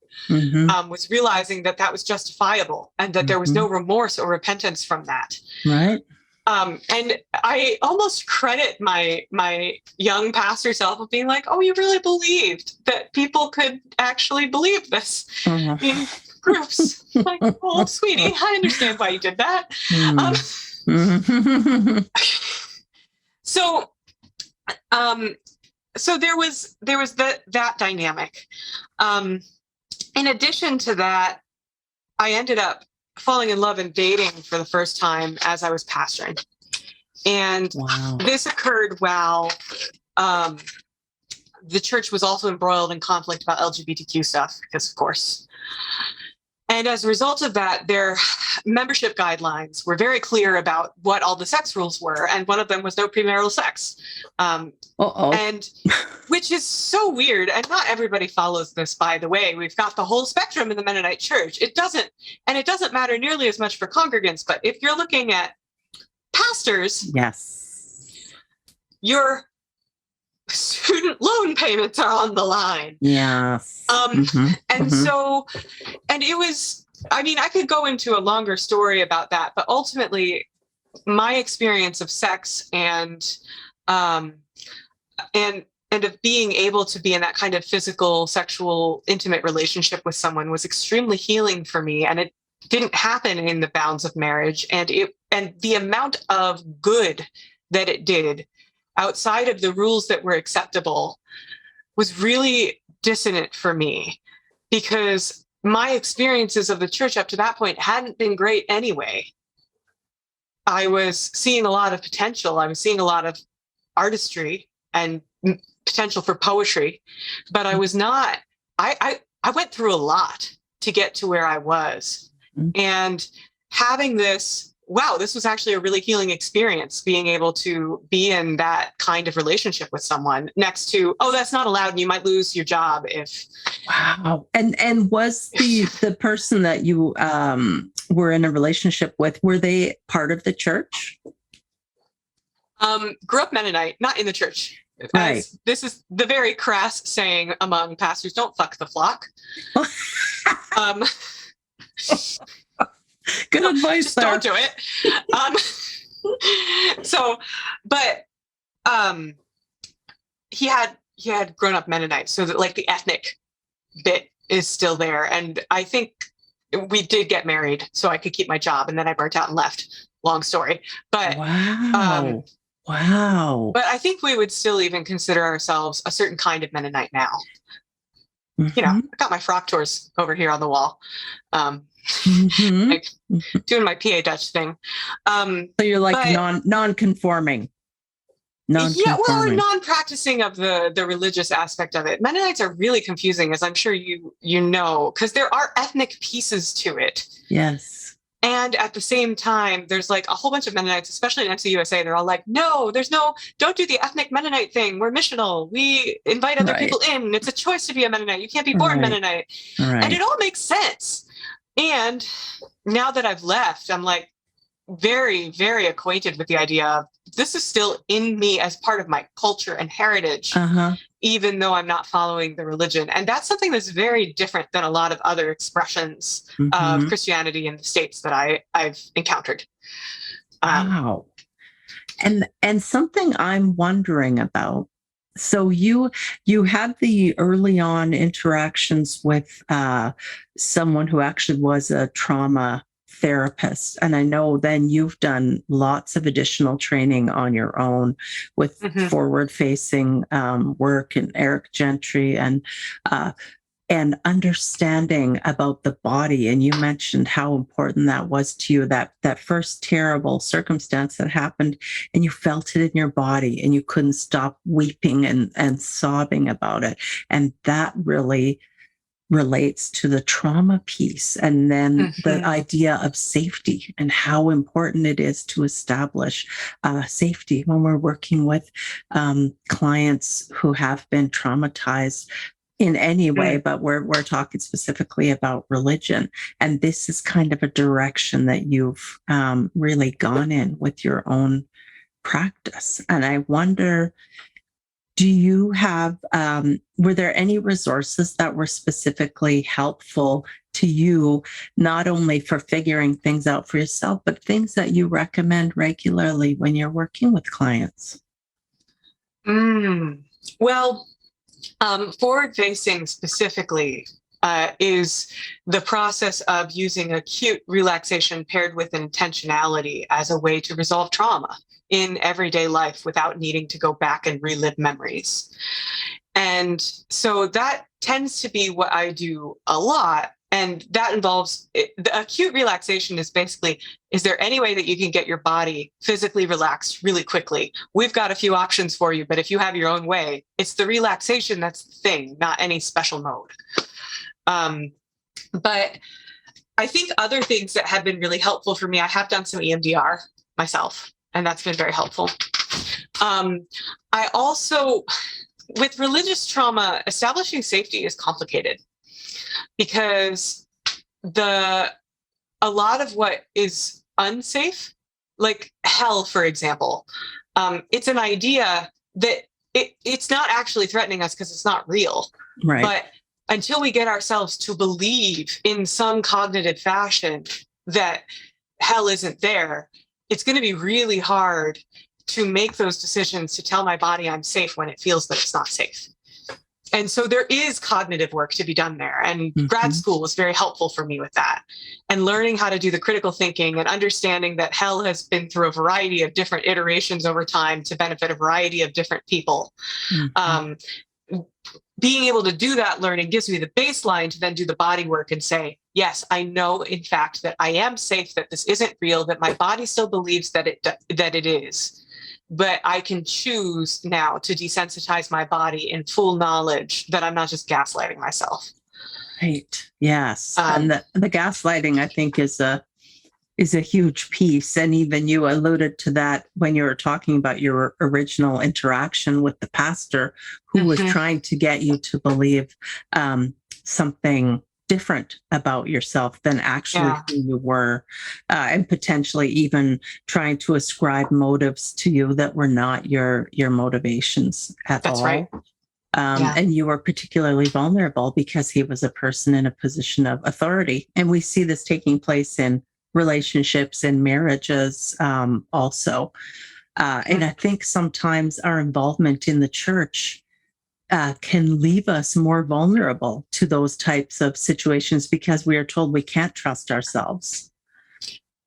S2: Was realizing that was justifiable and that there was no remorse or repentance from that.
S1: Right.
S2: And I almost credit my young pastor self of being like, oh, you really believed that people could actually believe this in groups. Like, oh, sweetie, I understand why you did that. So there was that dynamic. In addition to that, I ended up falling in love and dating for the first time as I was pastoring. And this occurred while the church was also embroiled in conflict about LGBTQ stuff, because of course. And as a result of that, their membership guidelines were very clear about what all the sex rules were. And one of them was no premarital sex. And which is so weird. And not everybody follows this, by the way. We've got the whole spectrum in the Mennonite church. It doesn't matter nearly as much for congregants. But if you're looking at pastors,
S1: yes,
S2: your student loan payments are on the line.
S1: Yes.
S2: And so, and it was, I mean, I could go into a longer story about that, but ultimately my experience of sex and of being able to be in that kind of physical, sexual, intimate relationship with someone was extremely healing for me. And it didn't happen in the bounds of marriage. And the amount of good that it did outside of the rules that were acceptable was really dissonant for me, because my experiences of the church up to that point hadn't been great anyway. I was seeing a lot of potential. I was seeing a lot of artistry and potential for poetry, but I was not, I went through a lot to get to where I was.
S1: Mhm.
S2: And having this, wow, this was actually a really healing experience, being able to be in that kind of relationship with someone next to, oh, that's not allowed and you might lose your job if.
S1: Wow. And was the person that you were in a relationship with, were they part of the church?
S2: Grew up Mennonite, not in the church.
S1: Right.
S2: This is the very crass saying among pastors, don't fuck the flock.
S1: Good advice
S2: just
S1: there.
S2: Don't do it. He had grown up Mennonite, so that like the ethnic bit is still there. And I think we did get married so I could keep my job, and then I burnt out and left. Long story. But
S1: wow. Wow.
S2: But I think we would still even consider ourselves a certain kind of Mennonite now.
S1: Mm-hmm.
S2: You know, I got my frock tours over here on the wall.
S1: Mm-hmm.
S2: Like doing my PA Dutch thing.
S1: So you're like non-conforming.
S2: Yeah, well, non-practicing of the religious aspect of it. Mennonites are really confusing, as I'm sure you know, because there are ethnic pieces to it.
S1: Yes.
S2: And at the same time, there's like a whole bunch of Mennonites, especially in MCUSA, they're all like, no, don't do the ethnic Mennonite thing. We're missional. We invite other people in. It's a choice to be a Mennonite. You can't be born Mennonite.
S1: Right.
S2: And it all makes sense. And now that I've left, I'm like very, very acquainted with the idea of this is still in me as part of my culture and heritage, even though I'm not following the religion. And that's something that's very different than a lot of other expressions of Christianity in the States that I've encountered.
S1: Wow. And something I'm wondering about. So you had the early on interactions with someone who actually was a trauma therapist. And I know then you've done lots of additional training on your own with forward facing work and Eric Gentry and understanding about the body. And you mentioned how important that was to you, that first terrible circumstance that happened and you felt it in your body and you couldn't stop weeping and sobbing about it. And that really relates to the trauma piece. And then the idea of safety and how important it is to establish safety when we're working with clients who have been traumatized in any way, but we're talking specifically about religion. And this is kind of a direction that you've really gone in with your own practice. And I wonder, do you have, were there any resources that were specifically helpful to you, not only for figuring things out for yourself, but things that you recommend regularly when you're working with clients?
S2: Well, forward-facing specifically is the process of using acute relaxation paired with intentionality as a way to resolve trauma in everyday life without needing to go back and relive memories. And so that tends to be what I do a lot. And that involves the acute relaxation is basically, is there any way that you can get your body physically relaxed really quickly? We've got a few options for you, but if you have your own way, it's the relaxation that's the thing, not any special mode. But I think other things that have been really helpful for me, I have done some EMDR myself, and that's been very helpful. I also, with religious trauma, establishing safety is complicated because a lot of what is unsafe, like hell, for example, it's an idea that it's not actually threatening us because it's not real.
S1: Right.
S2: But until we get ourselves to believe in some cognitive fashion that hell isn't there, it's going to be really hard to make those decisions to tell my body I'm safe when it feels that it's not safe. And so there is cognitive work to be done there. And grad school was very helpful for me with that. And learning how to do the critical thinking and understanding that hell has been through a variety of different iterations over time to benefit a variety of different people. Being able to do that learning gives me the baseline to then do the body work and say, yes, I know, in fact, that I am safe, that this isn't real, that my body still believes that it is. But I can choose now to desensitize my body in full knowledge that I'm not just gaslighting myself.
S1: Right. Yes. And the gaslighting, I think, is a huge piece. And even you alluded to that when you were talking about your original interaction with the pastor who was trying to get you to believe something different about yourself than actually who you were, and potentially even trying to ascribe motives to you that were not your motivations at all.
S2: That's right.
S1: And you were particularly vulnerable because he was a person in a position of authority. And we see this taking place in relationships and marriages also. And I think sometimes our involvement in the church can leave us more vulnerable to those types of situations because we are told we can't trust ourselves.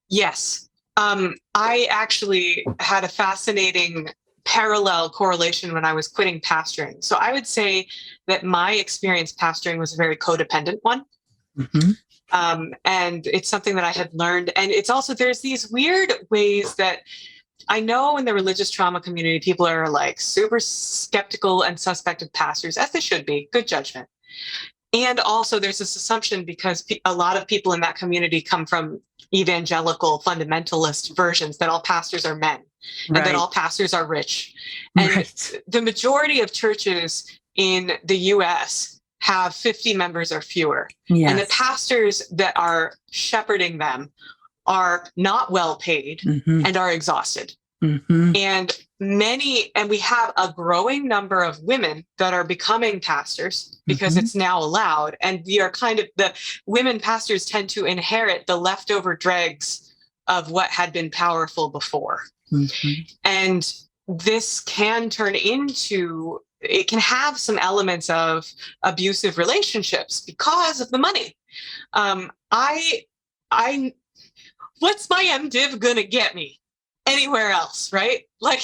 S2: Yes. I actually had a fascinating parallel correlation when I was quitting pastoring. So I would say that my experience pastoring was a very codependent one. And it's something that I had learned. And it's also, there's these weird ways that I know in the religious trauma community, people are like super skeptical and suspect of pastors, as they should be. Good judgment. And also there's this assumption because a lot of people in that community come from evangelical fundamentalist versions that all pastors are men and that all pastors are rich. And the majority of churches in the US have 50 members or fewer. And the pastors that are shepherding them are not well paid and are exhausted. And we have a growing number of women that are becoming pastors because it's now allowed. And we are the women pastors tend to inherit the leftover dregs of what had been powerful before. And this can turn into, it can have some elements of abusive relationships because of the money. What's my M.Div gonna get me anywhere else, right? Like,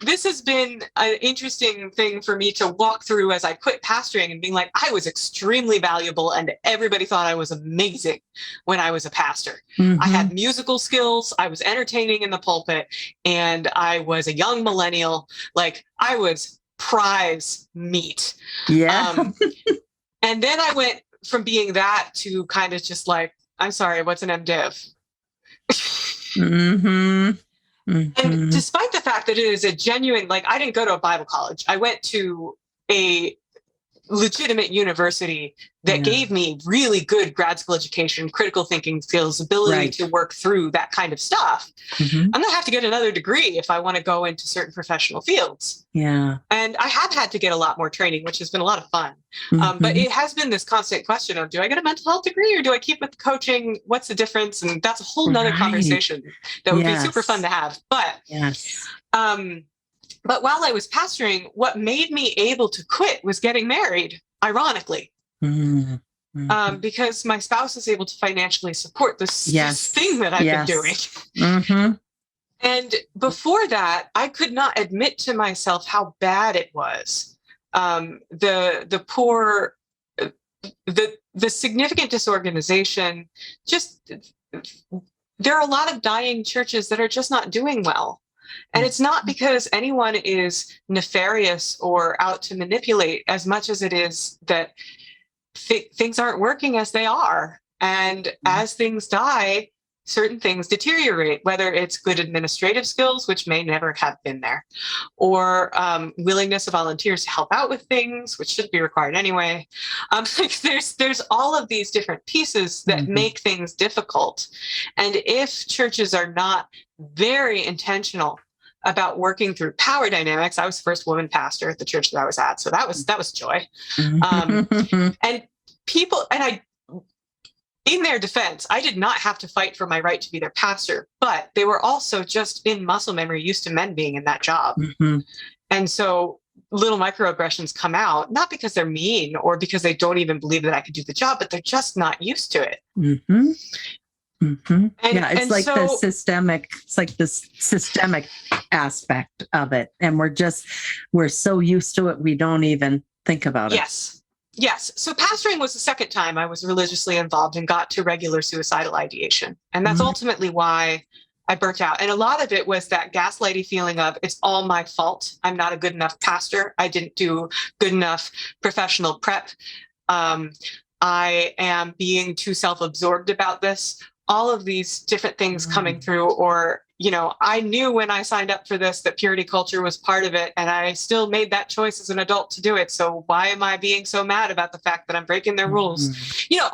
S2: this has been an interesting thing for me to walk through as I quit pastoring and being like, I was extremely valuable and everybody thought I was amazing when I was a pastor. I had musical skills, I was entertaining in the pulpit, and I was a young millennial. Like, I was prize meat. And then I went from being that to kind of just like, I'm sorry, what's an M.Div? And despite the fact that it is a genuine, like, I didn't go to a Bible college. I went to a legitimate university that gave me really good grad school education, critical thinking skills, ability to work through that kind of stuff. I'm going to have to get another degree if I want to go into certain professional fields. And I have had to get a lot more training, which has been a lot of fun. But it has been this constant question of, do I get a mental health degree or do I keep with the coaching? What's the difference? And that's a whole nother conversation that would be super fun to have. But but while I was pastoring, what made me able to quit was getting married, ironically, because my spouse is able to financially support this thing that I've been doing. And before that, I could not admit to myself how bad it was. The poor, the significant disorganization, just, there are a lot of dying churches that are just not doing well. And it's not because anyone is nefarious or out to manipulate as much as it is that things aren't working as they are. And as things die, certain things deteriorate, whether it's good administrative skills, which may never have been there, or willingness of volunteers to help out with things, which should be required anyway. There's all of these different pieces that make things difficult. And if churches are not very intentional about working through power dynamics, I was the first woman pastor at the church that I was at, so that was joy. And people, and in their defense, I did not have to fight for my right to be their pastor, but they were also just in muscle memory used to men being in that job. And so little microaggressions come out, not because they're mean or because they don't even believe that I could do the job, but they're just not used to it.
S1: It's like this systemic aspect of it. And we're so used to it, we don't even think about it.
S2: Yes. So pastoring was the second time I was religiously involved and got to regular suicidal ideation. And that's ultimately why I burnt out. And a lot of it was that gaslighty feeling of, it's all my fault. I'm not a good enough pastor. I didn't do good enough professional prep. I am being too self-absorbed about this. All of these different things coming through, or, I knew when I signed up for this that purity culture was part of it, and I still made that choice as an adult to do it. So why am I being so mad about the fact that I'm breaking their rules?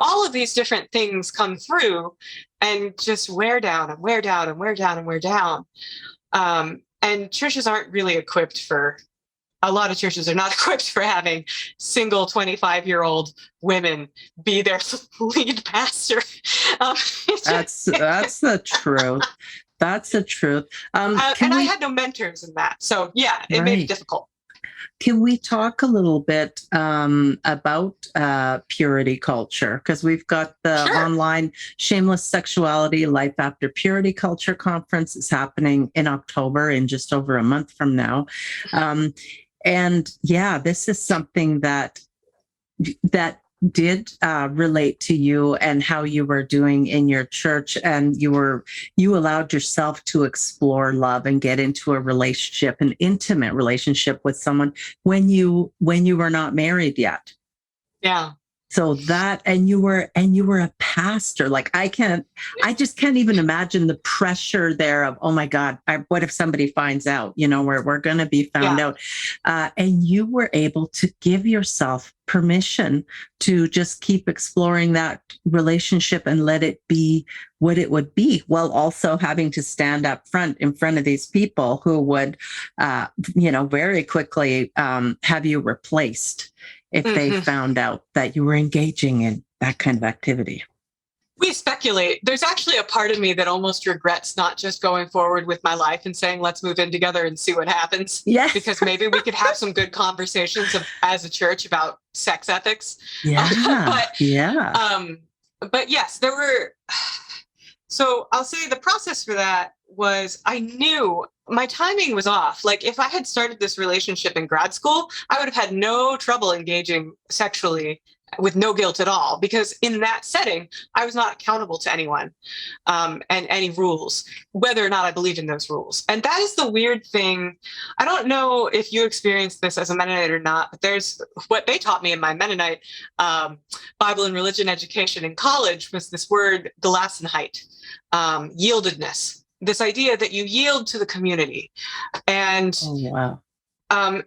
S2: All of these different things come through and just wear down and wear down and wear down and wear down. And churches aren't really equipped for, a lot of churches are not equipped for having single 25-year-old women be their lead pastor.
S1: That's the truth. That's the truth.
S2: And I had no mentors in that. So yeah, it made it difficult.
S1: Can we talk a little bit about purity culture? Because we've got the online Shameless Sexuality Life After Purity Culture Conference is happening in October, in just over a month from now. And yeah, this is something that did relate to you and how you were doing in your church, and you allowed yourself to explore love and get into a relationship, an intimate relationship with someone when you were not married yet.
S2: Yeah.
S1: So that, and you were a pastor. Like I just can't even imagine the pressure there of, oh my God, what if somebody finds out, we're going to be found out. And you were able to give yourself permission to just keep exploring that relationship and let it be what it would be, while also having to stand up in front of these people who would, very quickly have you replaced if they found out that you were engaging in that kind of activity.
S2: We speculate. There's actually a part of me that almost regrets not just going forward with my life and saying, let's move in together and see what happens.
S1: Yes.
S2: Because maybe we could have some good conversations as a church about sex ethics.
S1: Yeah.
S2: But yes, there were. So I'll say the process for that was, I knew my timing was off. Like if I had started this relationship in grad school, I would have had no trouble engaging sexually with no guilt at all, because in that setting, I was not accountable to anyone and any rules, whether or not I believed in those rules. And that is the weird thing. I don't know if you experienced this as a Mennonite or not, but there's what they taught me in my Mennonite Bible and religion education in college was this word Gelassenheit, yieldedness. This idea that you yield to the community. And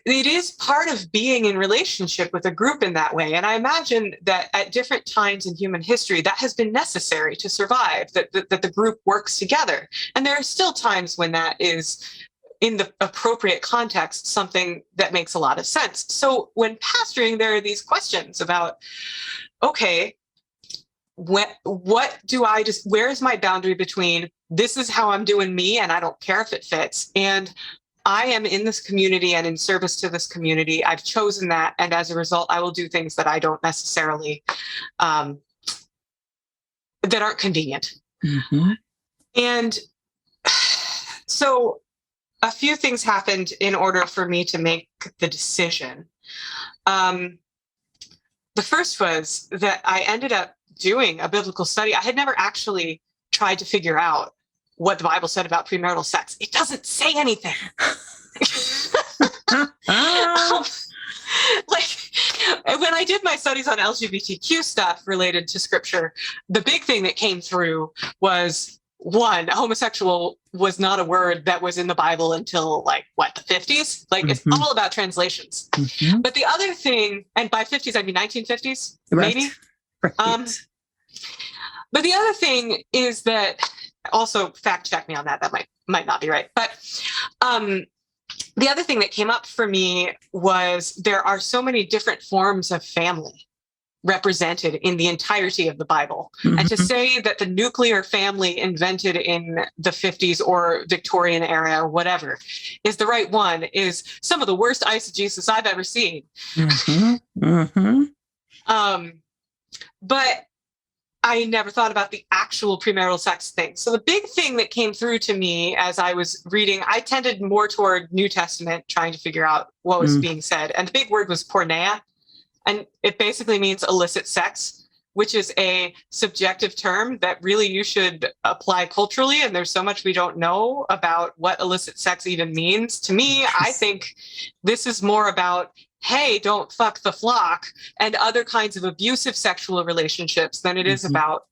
S2: it is part of being in relationship with a group in that way. And I imagine that at different times in human history, that has been necessary to survive, that the group works together. And there are still times when that is, in the appropriate context, something that makes a lot of sense. So when pastoring, there are these questions about, okay, what do I just, where is my boundary between this is how I'm doing me and I don't care if it fits, and I am in this community and in service to this community. I've chosen that. And as a result, I will do things that I don't necessarily, that aren't convenient. And so a few things happened in order for me to make the decision. The first was that I ended up doing a biblical study. I had never actually tried to figure out what the Bible said about premarital sex. It doesn't say anything. When I did my studies on LGBTQ stuff related to scripture, the big thing that came through was, one, homosexual was not a word that was in the Bible until the 50s. It's all about translations. But the other thing, and by 50s, I mean 1950s, maybe. Right. But the other thing is that, also fact check me on that. That might not be right. But the other thing that came up for me was there are so many different forms of family represented in the entirety of the Bible. And to say that the nuclear family invented in the 50s or Victorian era or whatever is the right one is some of the worst eisegesis I've ever seen. But I never thought about the actual premarital sex thing. So the big thing that came through to me as I was reading, I tended more toward New Testament, trying to figure out what was being said. And the big word was porneia. And it basically means illicit sex, which is a subjective term that really you should apply culturally. And there's so much we don't know about what illicit sex even means. To me, I think this is more about hey, don't fuck the flock, and other kinds of abusive sexual relationships than it is about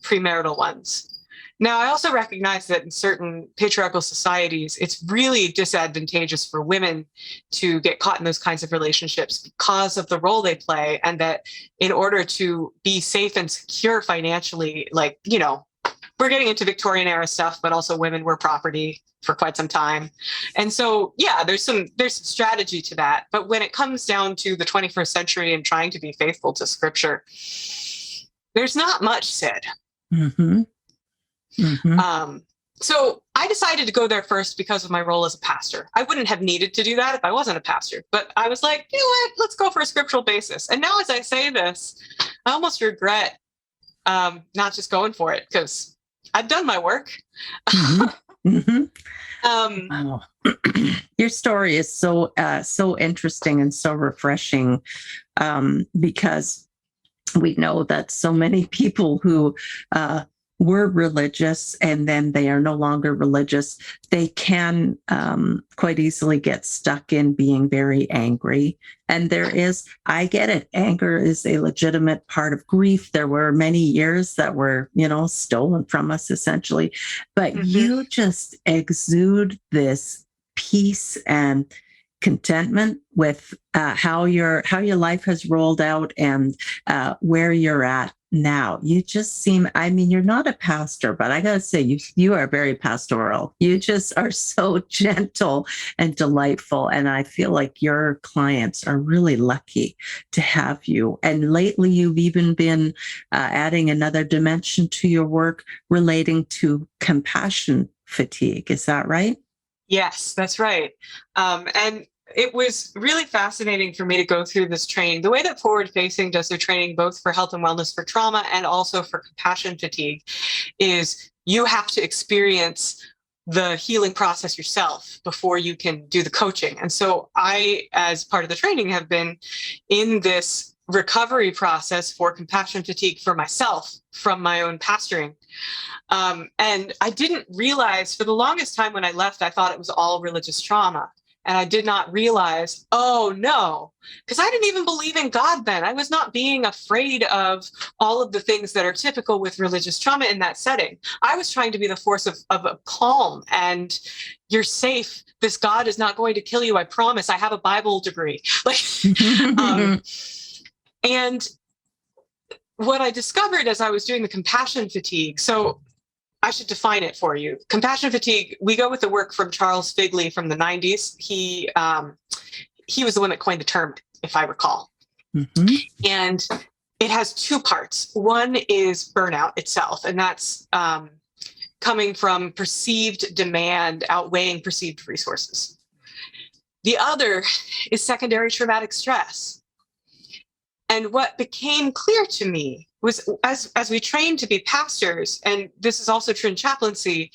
S2: premarital ones. Now, I also recognize that in certain patriarchal societies, it's really disadvantageous for women to get caught in those kinds of relationships because of the role they play, and that in order to be safe and secure financially, like, you know, we're getting into Victorian era stuff, but also women were property for quite some time. And so, yeah, there's some strategy to that. But when it comes down to the 21st century and trying to be faithful to scripture, there's not much said.
S1: Mm-hmm. Mm-hmm.
S2: So I decided to go there first because of my role as a pastor. I wouldn't have needed to do that if I wasn't a pastor, but I was like, you know what, let's go for a scriptural basis. And now as I say this, I almost regret not just going for it, because I've done my work.
S1: Mm-hmm. Mm-hmm. Wow. Your story is so interesting and so refreshing, because we know that so many people who were religious and then they are no longer religious, they can quite easily get stuck in being very angry. And I get it, anger is a legitimate part of grief. There were many years that were, stolen from us essentially, but you just exude this peace and contentment with how your life has rolled out and where you're at now. You just seem, you're not a pastor, but I gotta say, you are very pastoral. You just are so gentle and delightful. And I feel like your clients are really lucky to have you. And lately you've even been adding another dimension to your work relating to compassion fatigue. Is that right?
S2: Yes, that's right. And it was really fascinating for me to go through this training. The way that Forward Facing does their training, both for health and wellness for trauma and also for compassion fatigue, is you have to experience the healing process yourself before you can do the coaching. And so I, as part of the training, have been in this recovery process for compassion fatigue for myself from my own pastoring. And I didn't realize, for the longest time when I left, I thought it was all religious trauma. And I did not realize, oh no, because I didn't even believe in God then. I was not being afraid of all of the things that are typical with religious trauma in that setting. I was trying to be the force of calm, and you're safe. This God is not going to kill you. I promise. I have a Bible degree. And what I discovered as I was doing the compassion fatigue, so I should define it for you. Compassion fatigue, we go with the work from Charles Figley from the 90s. He was the one that coined the term, if I recall. Mm-hmm. And it has two parts. One is burnout itself, and that's coming from perceived demand outweighing perceived resources. The other is secondary traumatic stress. And what became clear to me was, as we train to be pastors, and this is also true in chaplaincy,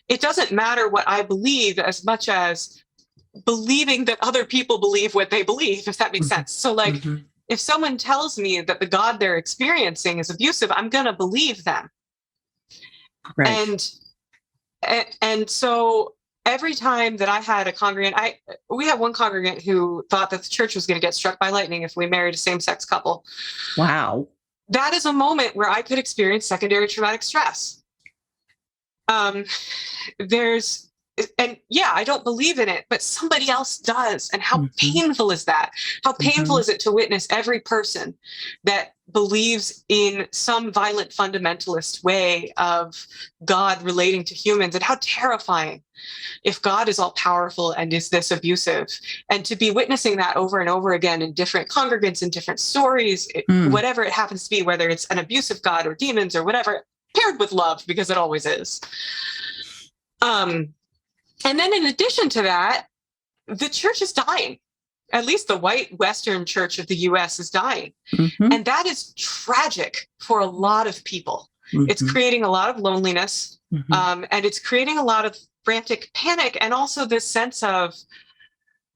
S2: it doesn't matter what I believe as much as believing that other people believe what they believe, if that makes sense. So if someone tells me that the God they're experiencing is abusive, I'm going to believe them. Right. And so every time that I had a congregant, we had one congregant who thought that the church was going to get struck by lightning if we married a same-sex couple.
S1: Wow.
S2: That is a moment where I could experience secondary traumatic stress. I don't believe in it, but somebody else does. And how painful is that? How painful is it to witness every person that believes in some violent fundamentalist way of God relating to humans, and how terrifying if God is all powerful and is this abusive, and to be witnessing that over and over again in different congregants and different stories, whatever it happens to be, whether it's an abusive God or demons or whatever, paired with love, because it always is. And then in addition to that, the church is dying. At least the white Western church of the US is dying. And that is tragic for a lot of people. It's creating a lot of loneliness, and it's creating a lot of frantic panic, and also this sense of,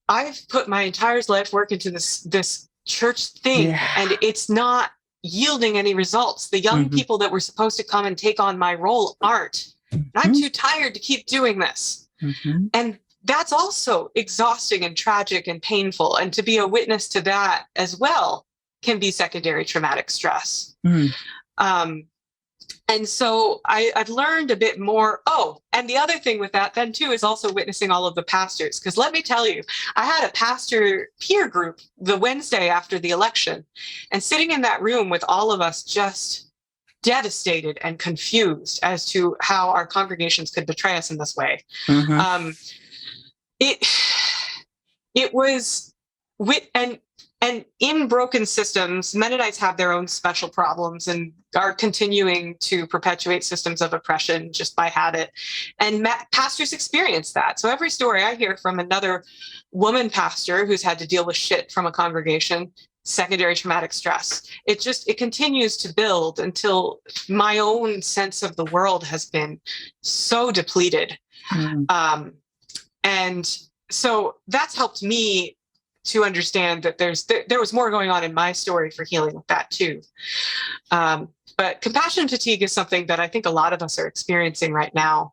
S2: I've put my entire life work into this church thing, and it's not yielding any results. The young people that were supposed to come and take on my role aren't. And I'm too tired to keep doing this. And that's also exhausting and tragic and painful. And to be a witness to that as well can be secondary traumatic stress. And so I've learned a bit more. Oh, and the other thing with that then too is also witnessing all of the pastors. Because let me tell you, I had a pastor peer group the Wednesday after the election, and sitting in that room with all of us just devastated and confused as to how our congregations could betray us in this way. It was and in broken systems, Mennonites have their own special problems and are continuing to perpetuate systems of oppression just by habit. And pastors experience that. So every story I hear from another woman pastor who's had to deal with shit from a congregation, secondary traumatic stress, it continues to build until my own sense of the world has been so depleted. And so that's helped me to understand that there was more going on in my story for healing with that too. But compassion fatigue is something that I think a lot of us are experiencing right now,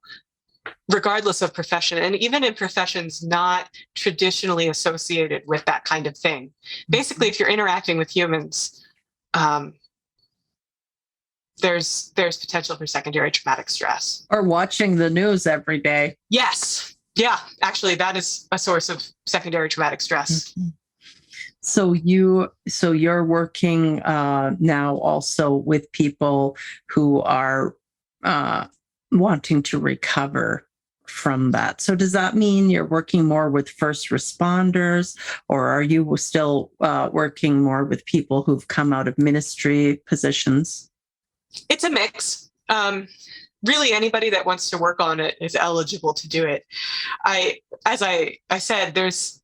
S2: regardless of profession, and even in professions not traditionally associated with that kind of thing. Basically, if you're interacting with humans, there's potential for secondary traumatic stress.
S1: Or watching the news every day.
S2: Yes. Yeah, actually, that is a source of secondary traumatic stress.
S1: So you're working now also with people who are wanting to recover from that. So does that mean you're working more with first responders, or are you still working more with people who've come out of ministry positions?
S2: It's a mix. Really, anybody that wants to work on it is eligible to do it. As I said, there's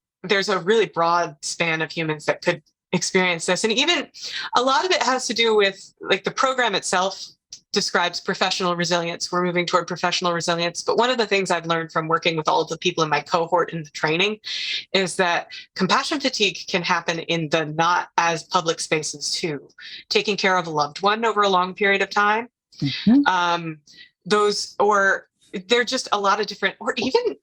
S2: a really broad span of humans that could experience this. And even a lot of it has to do with, like, the program itself describes professional resilience. We're moving toward professional resilience. But one of the things I've learned from working with all of the people in my cohort in the training is that compassion fatigue can happen in the not as public spaces too. Taking care of a loved one over a long period of time. They're just a lot of different, or even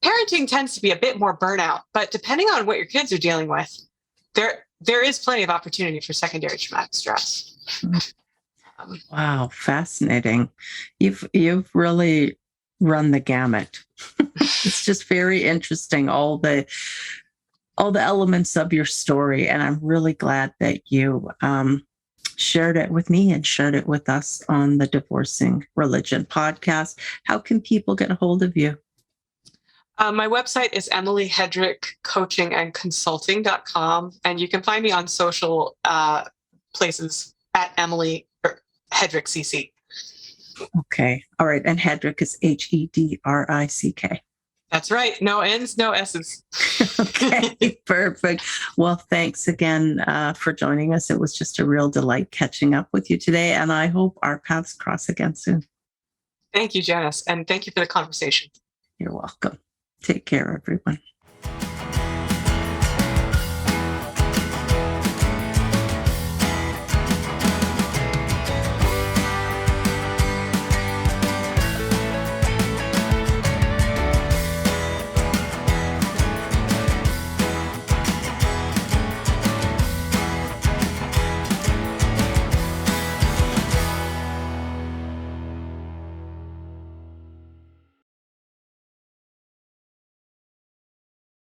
S2: parenting tends to be a bit more burnout, but depending on what your kids are dealing with, there is plenty of opportunity for secondary traumatic stress.
S1: Wow, fascinating. You've really run the gamut. It's just very interesting, all the elements of your story. And I'm really glad that you shared it with me and shared it with us on the Divorcing Religion podcast. How can people get a hold of you?
S2: My website is emilyhedrickcoachingandconsulting.com, and you can find me on social places at Emily Hedrick CC. Okay.
S1: All right. And Hedrick is Hedrick.
S2: That's right. No N's, no S's.
S1: Okay, perfect. Well, thanks again for joining us. It was just a real delight catching up with you today, and I hope our paths cross again soon.
S2: Thank you, Janice, and thank you for the conversation.
S1: You're welcome. Take care, everyone.